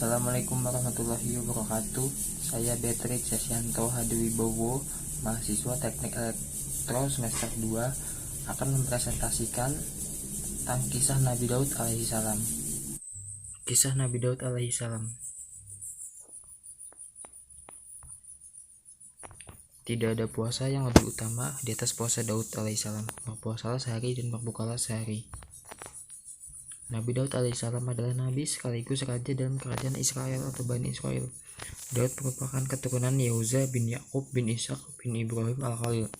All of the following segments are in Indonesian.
Assalamualaikum warahmatullahi wabarakatuh. Saya Beatrix Yasyanto Hadiwibowo, mahasiswa Teknik Elektro semester 2, akan mempresentasikan tentang kisah Nabi Daud alaihi salam. Kisah Nabi Daud alaihi salam. Tidak ada puasa yang lebih utama di atas puasa Daud alaihi salam. Berpuasalah sehari dan berbukalah sehari. Nabi Daud alaihissalam adalah nabi sekaligus raja dalam kerajaan Israel atau Bani Israel. Daud merupakan keturunan Yehuza bin Yakub bin Ishak bin Ibrahim al-Khalil.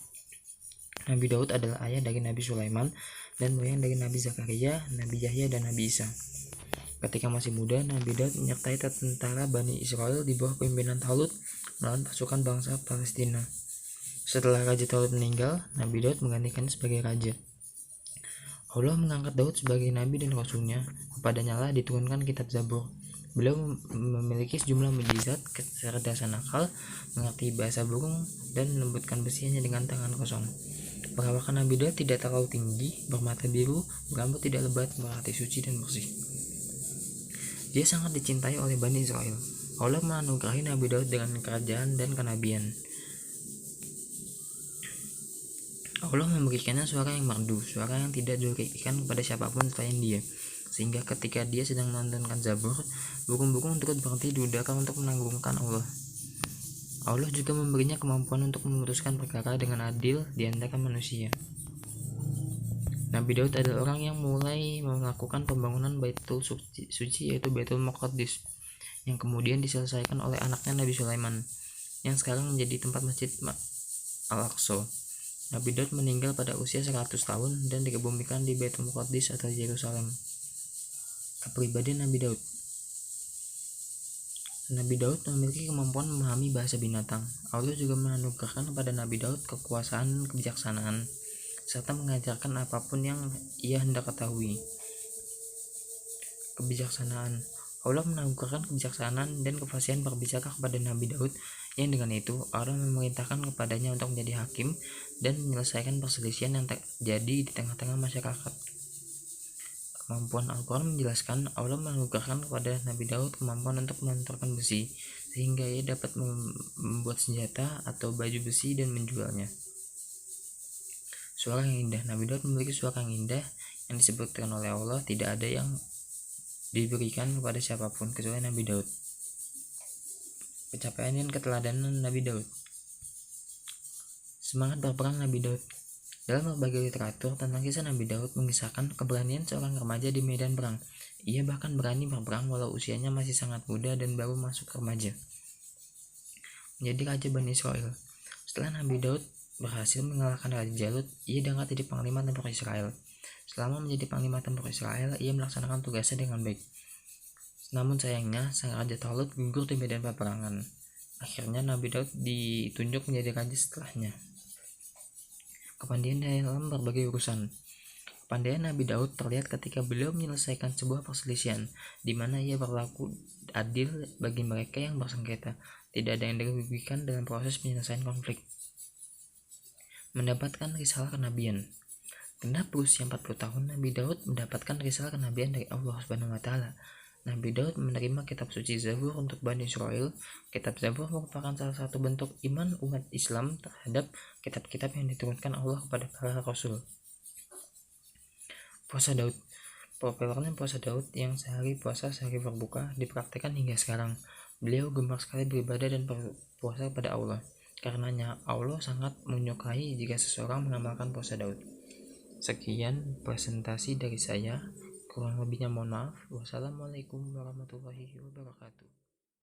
Nabi Daud adalah ayah dari Nabi Sulaiman dan moyang dari Nabi Zakaria, Nabi Yahya, dan Nabi Isa. Ketika masih muda, Nabi Daud menyertai tentara Bani Israel di bawah pimpinan Talut melawan pasukan bangsa Palestina. Setelah Raja Talut meninggal, Nabi Daud menggantikannya sebagai raja. Allah mengangkat Daud sebagai nabi dan rasulnya. Kepadanya lah diturunkan kitab Zabur. Beliau memiliki sejumlah mukjizat, kecerdasan akal, mengerti bahasa burung, dan melembutkan besi hanya dengan tangan kosong. Perawakan Nabi Daud tidak terlalu tinggi, bermata biru, berambut tidak lebat, berhati suci dan bersih. Dia sangat dicintai oleh Bani Israel. Allah menganugerahi Nabi Daud dengan kerajaan dan kenabian. Allah memberikannya suara yang merdu, suara yang tidak diberikan kepada siapapun selain dia, sehingga ketika dia sedang melantunkan Zabur, burung-burung turut berhenti di udara untuk menanggungkan Allah. Allah juga memberinya kemampuan untuk memutuskan perkara dengan adil di antara manusia. Nabi Daud adalah orang yang mulai melakukan pembangunan Baitul Suci yaitu Baitul Maqdis, yang kemudian diselesaikan oleh anaknya Nabi Sulaiman, yang sekarang menjadi tempat Masjid Al-Aqsa. Nabi Daud meninggal pada usia 100 tahun dan dikebumikan di Baitul Maqdis atau Yerusalem. Kepribadian Nabi Daud. Nabi Daud memiliki kemampuan memahami bahasa binatang. Allah juga menganugerahkan kepada Nabi Daud kekuasaan dan kebijaksanaan, serta mengajarkan apapun yang ia hendak ketahui. Kebijaksanaan. Allah menganugerahkan kebijaksanaan dan kefasihan berbicara kepada Nabi Daud, yang dengan itu Allah memerintahkan kepadanya untuk menjadi hakim dan menyelesaikan perselisihan yang terjadi di tengah-tengah masyarakat. Kemampuan Al-Quran menjelaskan Allah menganugerahkan kepada Nabi Daud kemampuan untuk melenturkan besi, sehingga ia dapat membuat senjata atau baju besi dan menjualnya. Suara yang indah. Nabi Daud memiliki suara yang indah yang disebutkan oleh Allah tidak ada yang diberikan kepada siapapun kecuali Nabi Daud. Pencapaian dan keteladanan Nabi Daud. Semangat berperang Nabi Daud. Dalam berbagai literatur tentang kisah Nabi Daud mengisahkan keberanian seorang remaja di medan perang. Ia bahkan berani berperang walau usianya masih sangat muda dan baru masuk remaja. Menjadi raja Bani Israel. Setelah Nabi Daud berhasil mengalahkan Raja Jalut, ia diangkat jadi panglima tempur Israel. Selama menjadi panglima tempur Israel, ia melaksanakan tugasnya dengan baik. Namun sayangnya, sang Raja Talut gugur di medan peperangan. Akhirnya Nabi Daud ditunjuk menjadi raja setelahnya. Kepandaian dalam berbagai urusan. Kepandaian Nabi Daud terlihat ketika beliau menyelesaikan sebuah perselisihan, di mana ia berlaku adil bagi mereka yang bersengketa. Tidak ada yang dirugikan dalam proses penyelesaian konflik. Mendapatkan risalah kenabian. Genap berusia 40 tahun, Nabi Daud mendapatkan risalah kenabian dari Allah Subhanahu wa Ta'ala. Nabi Daud menerima kitab suci Zabur untuk Bani Israel. Kitab Zabur merupakan salah satu bentuk iman umat Islam terhadap kitab-kitab yang diturunkan Allah kepada para rasul. Puasa Daud. Populernya puasa Daud yang sehari puasa sehari berbuka dipraktikkan hingga sekarang. Beliau gemar sekali beribadah dan berpuasa kepada Allah. Karenanya Allah sangat menyukai jika seseorang mengamalkan puasa Daud. Sekian presentasi dari saya, kurang lebihnya mohon maaf. Wassalamualaikum warahmatullahi wabarakatuh.